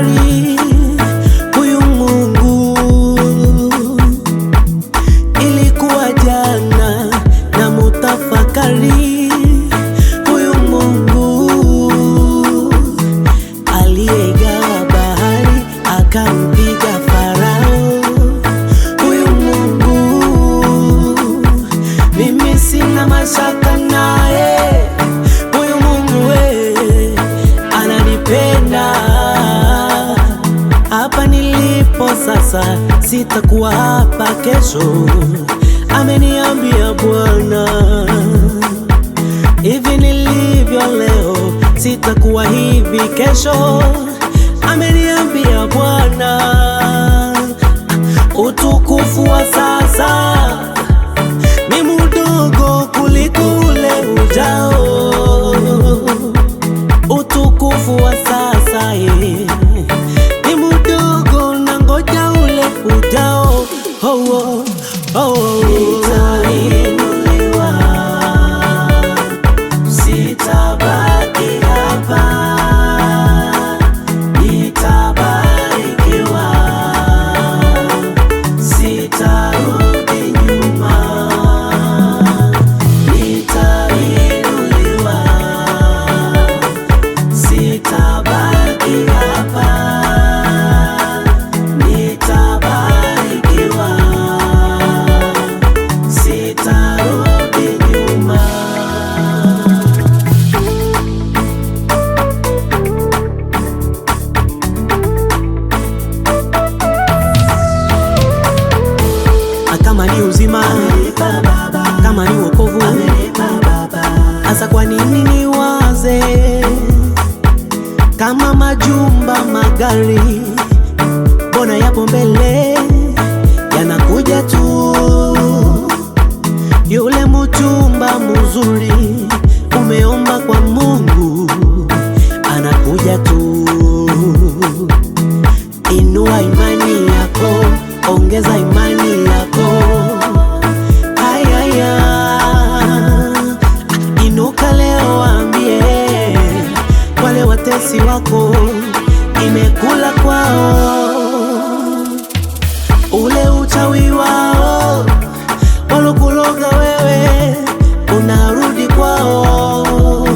mutafakari huyu Mungu. Ilikuwa jana na mutafakari huyu Mungu aliyegawa bahari akampiga Farao. Huyu Mungu mimi sina mashaka naye. Huyu Mungu ananipenda. Hapa nilipo sasa sitakuwa hapa kesho, ameniambia Bwana. Hivi nilivyo leo sitakuwa hivi kesho, ameniambia Bwana. Utukufu wa sasa ni mdogo kuliko ule ujao. Utukufu wa sasa ni mdogo na ngoja ule ujao. Nitainuliwa, sitabaki hapa, nitabarikiwa, sitarudi nyuma. Nitainuliwa, sitabaki hapa, nitabarikiwa, sitarudi nyuma. Kama ni uzima, kama ni wokovu, asa kwa nini niwaze kama majumba, magari, mbona yapo mbele yanakuja tu? Yule mchumba mzuri umeomba kwa Mungu anakuja tu. Inua imani yako, ongeza imani yako. Ayaya, inuka leo, waambie wale watesi wako imekula kwao. Ule uchawi wao walokuloga wewe unarudi kwao.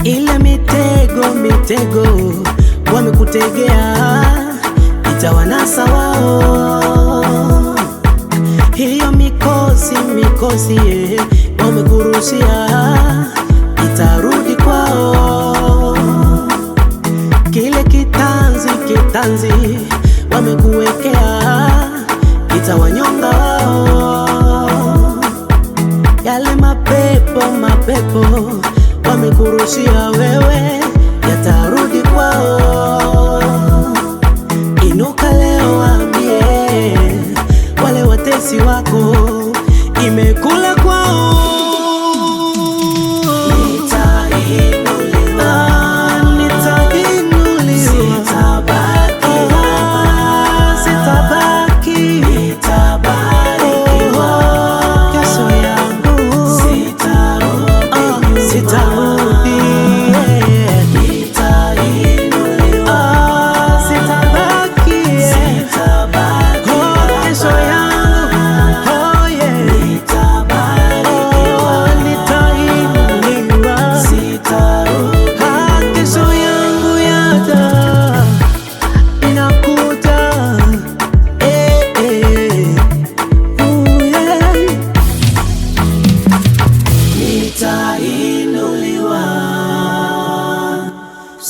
Ile mitego wamekutegea itawanasa wao. Hiyo mikosi wamekurushia itarudi kwao. Kile kitanzi wamekuwekea itawanyonga wao. Yale mapepo wamekurushia wewe yatarudi kwao. Inuka leo, waambie wale watesi wako imekula kwao.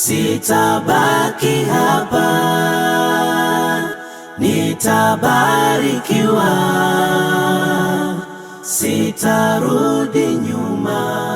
Sitabaki hapa, nitabarikiwa, sitarudi nyuma.